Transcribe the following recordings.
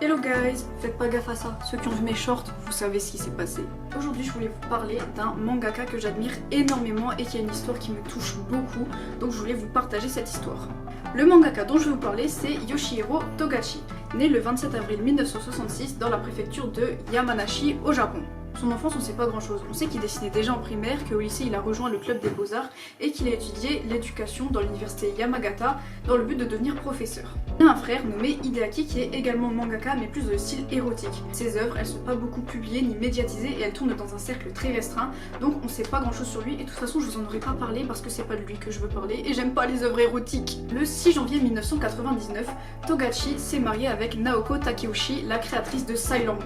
Hello guys, faites pas gaffe à ça, ceux qui ont vu mes shorts, vous savez ce qui s'est passé. Aujourd'hui je voulais vous parler d'un mangaka que j'admire énormément et qui a une histoire qui me touche beaucoup, donc je voulais vous partager cette histoire. Le mangaka dont je vais vous parler c'est Yoshihiro Togashi, né le 27 avril 1966 dans la préfecture de Yamanashi au Japon. Son enfance on sait pas grand chose, on sait qu'il dessinait déjà en primaire, qu'au lycée il a rejoint le club des beaux-arts et qu'il a étudié l'éducation dans l'université Yamagata dans le but de devenir professeur. Il a un frère nommé Hideaki qui est également mangaka mais plus dans le style érotique. Ses œuvres elles sont pas beaucoup publiées ni médiatisées et elles tournent dans un cercle très restreint, donc on sait pas grand chose sur lui et de toute façon je vous en aurais pas parlé parce que c'est pas de lui que je veux parler et j'aime pas les œuvres érotiques. Le 6 janvier 1999, Togashi s'est marié avec Naoko Takeuchi, la créatrice de Sailor Moon.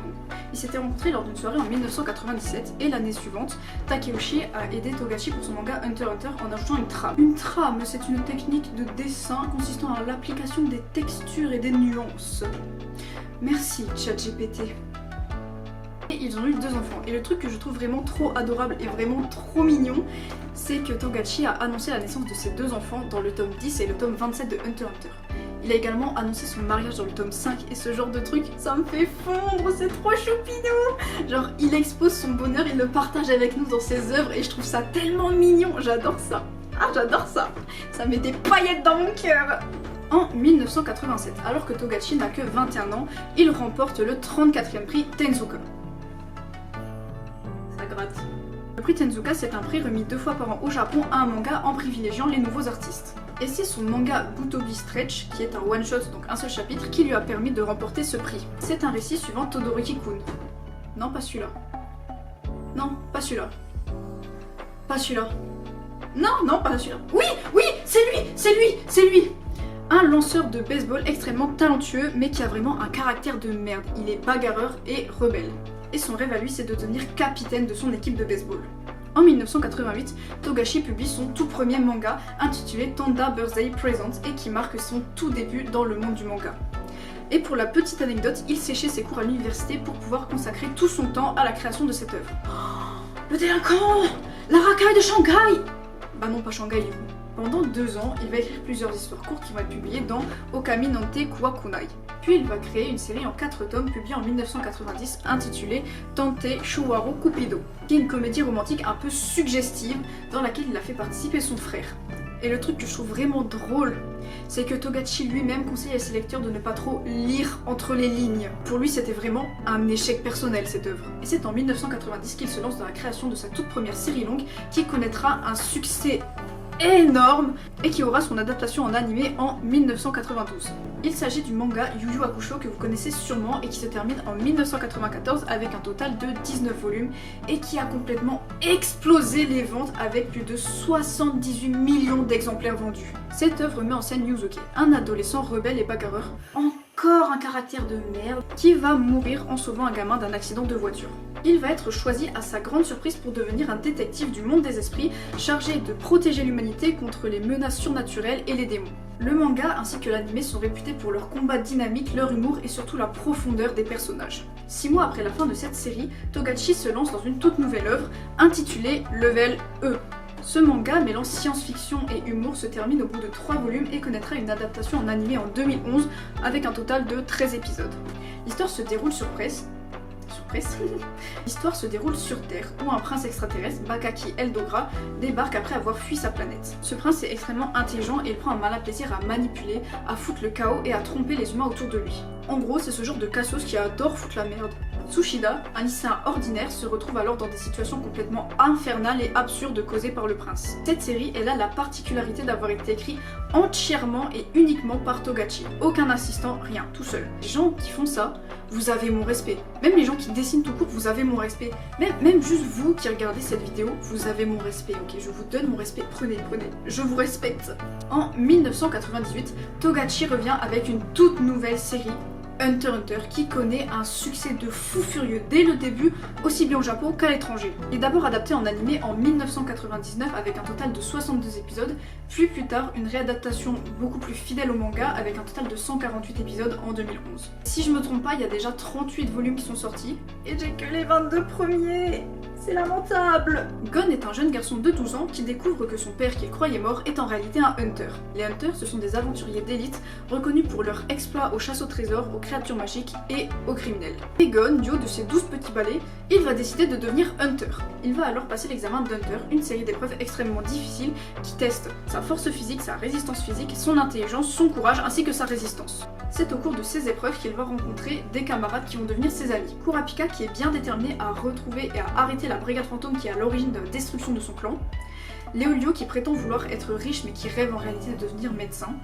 Ils s'étaient rencontrés lors d'une soirée en 1997 et l'année suivante, Takeuchi a aidé Togashi pour son manga Hunter x Hunter en ajoutant une trame. Une trame, c'est une technique de dessin consistant à l'application des textures et des nuances. Merci ChatGPT. Et ils ont eu 2 enfants. Et le truc que je trouve vraiment trop adorable et vraiment trop mignon, c'est que Togashi a annoncé la naissance de ses 2 enfants dans le tome 10 et le tome 27 de Hunter x Hunter. Il a également annoncé son mariage dans le tome 5 et ce genre de truc, ça me fait fondre, c'est trop choupinou. Genre il expose son bonheur, il le partage avec nous dans ses œuvres et je trouve ça tellement mignon, j'adore ça. Ah j'adore ça, ça met des paillettes dans mon cœur. En 1987, alors que Togashi n'a que 21 ans, il remporte le 34e prix Tezuka. Ça gratte. Le prix Tezuka c'est un prix remis 2 fois par an au Japon à un manga en privilégiant les nouveaux artistes. Et c'est son manga Butobi Stretch, qui est un one-shot, donc un seul chapitre, qui lui a permis de remporter ce prix. C'est un récit suivant Todoroki-kun. Non, pas celui-là. Non, pas celui-là. Pas celui-là. Non, pas celui-là. Oui, c'est lui. Un lanceur de baseball extrêmement talentueux, mais qui a vraiment un caractère de merde. Il est bagarreur et rebelle. Et son rêve à lui, c'est de devenir capitaine de son équipe de baseball. En 1988, Togashi publie son tout premier manga intitulé Tanda Birthday Present et qui marque son tout début dans le monde du manga. Et pour la petite anecdote, il séchait ses cours à l'université pour pouvoir consacrer tout son temps à la création de cette œuvre. Oh, le délinquant! La racaille de Shanghai! Bah non, pas Shanghai, du coup. Pendant 2 ans, il va écrire plusieurs histoires courtes qui vont être publiées dans Okami Nante Kuwakunai. Puis il va créer une série en 4 tomes publiée en 1990 intitulée Tante Shuwaro Cupido, qui est une comédie romantique un peu suggestive dans laquelle il a fait participer son frère. Et le truc que je trouve vraiment drôle, c'est que Togashi lui-même conseille à ses lecteurs de ne pas trop lire entre les lignes. Pour lui, c'était vraiment un échec personnel cette œuvre. Et c'est en 1990 qu'il se lance dans la création de sa toute première série longue qui connaîtra un succès énorme et qui aura son adaptation en animé en 1992. Il s'agit du manga Yu Yu Hakusho que vous connaissez sûrement et qui se termine en 1994 avec un total de 19 volumes et qui a complètement explosé les ventes avec plus de 78 millions d'exemplaires vendus. Cette œuvre met en scène Yuzuki, un adolescent rebelle et bagarreur, encore un caractère de merde, qui va mourir en sauvant un gamin d'un accident de voiture. Il va être choisi à sa grande surprise pour devenir un détective du monde des esprits chargé de protéger l'humanité contre les menaces surnaturelles et les démons. Le manga ainsi que l'anime sont réputés pour leur combat dynamique, leur humour et surtout la profondeur des personnages. 6 mois après la fin de cette série, Togashi se lance dans une toute nouvelle œuvre intitulée Level E. Ce manga mêlant science-fiction et humour se termine au bout de 3 volumes et connaîtra une adaptation en animé en 2011 avec un total de 13 épisodes. L'histoire se déroule sur L'histoire se déroule sur Terre, où un prince extraterrestre, Bakaki Eldogra, débarque après avoir fui sa planète. Ce prince est extrêmement intelligent et il prend un malin plaisir à manipuler, à foutre le chaos et à tromper les humains autour de lui. En gros, c'est ce genre de cassos qui adore foutre la merde. Tsushida, un lycéen ordinaire, se retrouve alors dans des situations complètement infernales et absurdes causées par le prince. Cette série, elle a la particularité d'avoir été écrite entièrement et uniquement par Togashi. Aucun assistant, rien, tout seul. Les gens qui font ça, vous avez mon respect. Même les gens qui dessinent tout court, vous avez mon respect. Même juste vous qui regardez cette vidéo, vous avez mon respect, ok? Je vous donne mon respect, prenez, je vous respecte. En 1998, Togashi revient avec une toute nouvelle série, Hunter x Hunter, qui connaît un succès de fou furieux dès le début, aussi bien au Japon qu'à l'étranger. Il est d'abord adapté en animé en 1999 avec un total de 62 épisodes, puis plus tard une réadaptation beaucoup plus fidèle au manga avec un total de 148 épisodes en 2011. Si je me trompe pas, il y a déjà 38 volumes qui sont sortis, et j'ai que les 22 premiers. C'est lamentable. Gon est un jeune garçon de 12 ans qui découvre que son père qu'il croyait mort est en réalité un hunter. Les hunters, ce sont des aventuriers d'élite reconnus pour leurs exploits aux chasses au trésor, aux créatures magiques et aux criminels. Et Gon, du haut de ses 12 petits balais, il va décider de devenir hunter. Il va alors passer l'examen d'hunter, une série d'épreuves extrêmement difficiles qui testent sa force physique, sa résistance physique, son intelligence, son courage ainsi que sa résistance. C'est au cours de ces épreuves qu'il va rencontrer des camarades qui vont devenir ses amis. Kurapika qui est bien déterminé à retrouver et à arrêter la brigade fantôme qui est à l'origine de la destruction de son clan. Léolio qui prétend vouloir être riche mais qui rêve en réalité de devenir médecin.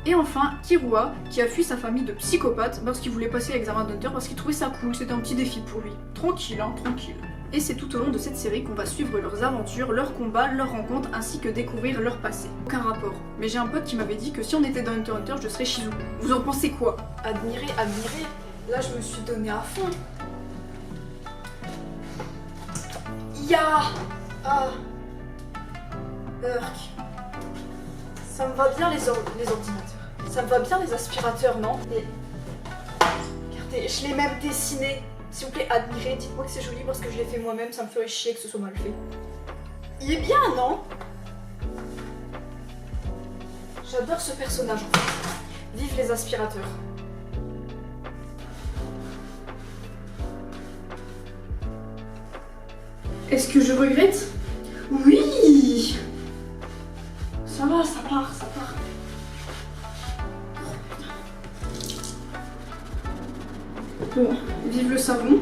Et enfin Kirua qui a fui sa famille de psychopathes parce qu'il voulait passer l'examen d'hunter parce qu'il trouvait ça cool, c'était un petit défi pour lui. Tranquille hein, tranquille. Et c'est tout au long de cette série qu'on va suivre leurs aventures, leurs combats, leurs rencontres, ainsi que découvrir leur passé. Aucun rapport. Mais j'ai un pote qui m'avait dit que si on était dans Hunter x Hunter, je serais Shizuku. Vous en pensez quoi? Admirer. Là, je me suis donné à fond. Ya. Ah. Urk. Ça me va bien les ordinateurs. Ça me va bien les aspirateurs, non? Et... regardez, je l'ai même dessiné. S'il vous plaît, admirez, dites-moi que c'est joli parce que je l'ai fait moi-même, ça me ferait chier que ce soit mal fait. Il est bien, non? J'adore ce personnage en fait. Vive les aspirateurs. Est-ce que je regrette? Oui. Ça va, ça part. Bon, vive le savon.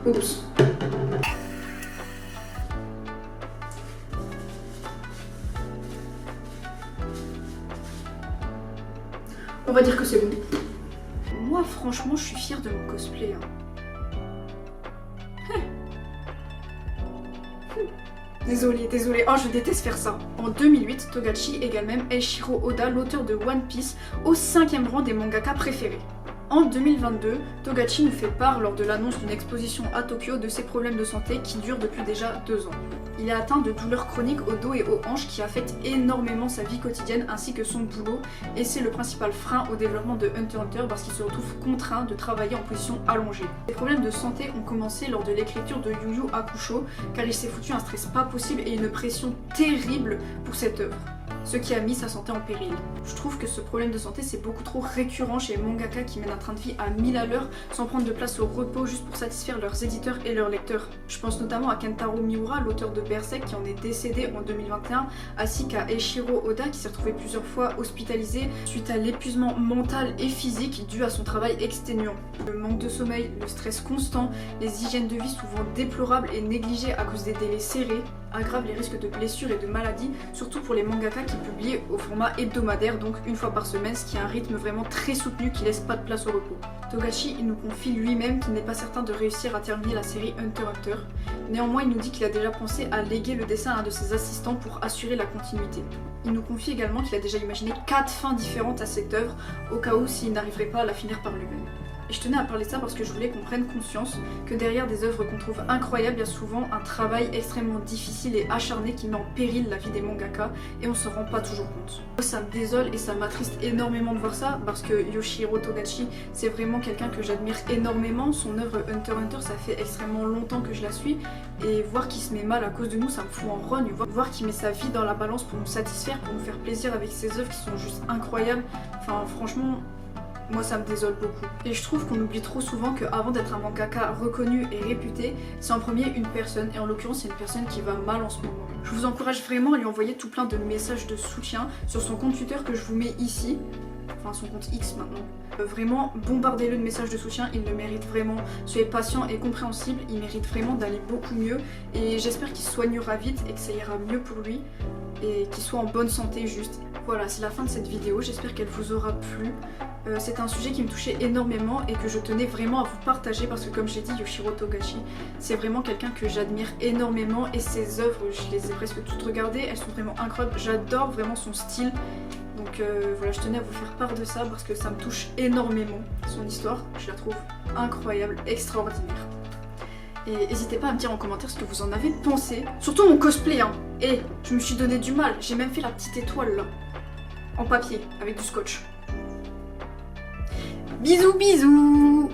Oups. On va dire que c'est bon. Moi, franchement, je suis fière de mon cosplay. Hein. Désolée, oh je déteste faire ça. En 2008, Togashi égale même Eiichiro Oda, l'auteur de One Piece, au 5e rang des mangaka préférés. En 2022, Togashi nous fait part lors de l'annonce d'une exposition à Tokyo de ses problèmes de santé qui durent depuis déjà 2 ans. Il est atteint de douleurs chroniques au dos et aux hanches qui affectent énormément sa vie quotidienne ainsi que son boulot et c'est le principal frein au développement de Hunter x Hunter parce qu'il se retrouve contraint de travailler en position allongée. Les problèmes de santé ont commencé lors de l'écriture de Yu Yu Hakusho car il s'est foutu un stress pas possible et une pression terrible pour cette œuvre, ce qui a mis sa santé en péril. Je trouve que ce problème de santé c'est beaucoup trop récurrent chez les mangaka qui mènent un train de vie à 1000 à l'heure sans prendre de place au repos juste pour satisfaire leurs éditeurs et leurs lecteurs. Je pense notamment à Kentaro Miura, l'auteur de Berserk qui en est décédé en 2021, ainsi qu'à Eiichiro Oda qui s'est retrouvé plusieurs fois hospitalisé suite à l'épuisement mental et physique dû à son travail exténuant. Le manque de sommeil, le stress constant, les hygiènes de vie souvent déplorables et négligées à cause des délais serrés aggravent les risques de blessures et de maladies, surtout pour les mangaka qui publient au format hebdomadaire, donc une fois par semaine, ce qui est un rythme vraiment très soutenu qui laisse pas de place au repos. Togashi il nous confie lui-même qu'il n'est pas certain de réussir à terminer la série Hunter x Hunter. Néanmoins, il nous dit qu'il a déjà pensé à léguer le dessin à un de ses assistants pour assurer la continuité. Il nous confie également qu'il a déjà imaginé 4 fins différentes à cette œuvre, au cas où s'il n'arriverait pas à la finir par lui-même. Et je tenais à parler de ça parce que je voulais qu'on prenne conscience que derrière des œuvres qu'on trouve incroyables, il y a souvent un travail extrêmement difficile et acharné qui met en péril la vie des mangaka et on s'en rend pas toujours compte. Ça me désole et ça m'attriste énormément de voir ça parce que Yoshihiro Togashi c'est vraiment quelqu'un que j'admire énormément. Son œuvre Hunter x Hunter ça fait extrêmement longtemps que je la suis et voir qu'il se met mal à cause de nous ça me fout en rogne. Voir qu'il met sa vie dans la balance pour nous satisfaire, pour nous faire plaisir avec ses œuvres qui sont juste incroyables. Enfin franchement... moi ça me désole beaucoup. Et je trouve qu'on oublie trop souvent qu'avant d'être un mangaka reconnu et réputé, c'est en premier une personne, et en l'occurrence c'est une personne qui va mal en ce moment. Je vous encourage vraiment à lui envoyer tout plein de messages de soutien sur son compte Twitter que je vous mets ici, enfin son compte X maintenant. Vraiment bombardez-le de messages de soutien, il le mérite vraiment. Soyez patient et compréhensible, il mérite vraiment d'aller beaucoup mieux et j'espère qu'il se soignera vite et que ça ira mieux pour lui et qu'il soit en bonne santé juste. Voilà, c'est la fin de cette vidéo, j'espère qu'elle vous aura plu. C'est un sujet qui me touchait énormément et que je tenais vraiment à vous partager parce que comme j'ai dit, Yoshihiro Togashi, c'est vraiment quelqu'un que j'admire énormément et ses œuvres, je les ai presque toutes regardées, elles sont vraiment incroyables, j'adore vraiment son style. Donc voilà, je tenais à vous faire part de ça parce que ça me touche énormément. Son histoire, je la trouve incroyable, extraordinaire. Et n'hésitez pas à me dire en commentaire ce que vous en avez pensé. Surtout mon cosplay, hein. Et je me suis donné du mal, j'ai même fait la petite étoile là, en papier, avec du scotch. Bisous bisous.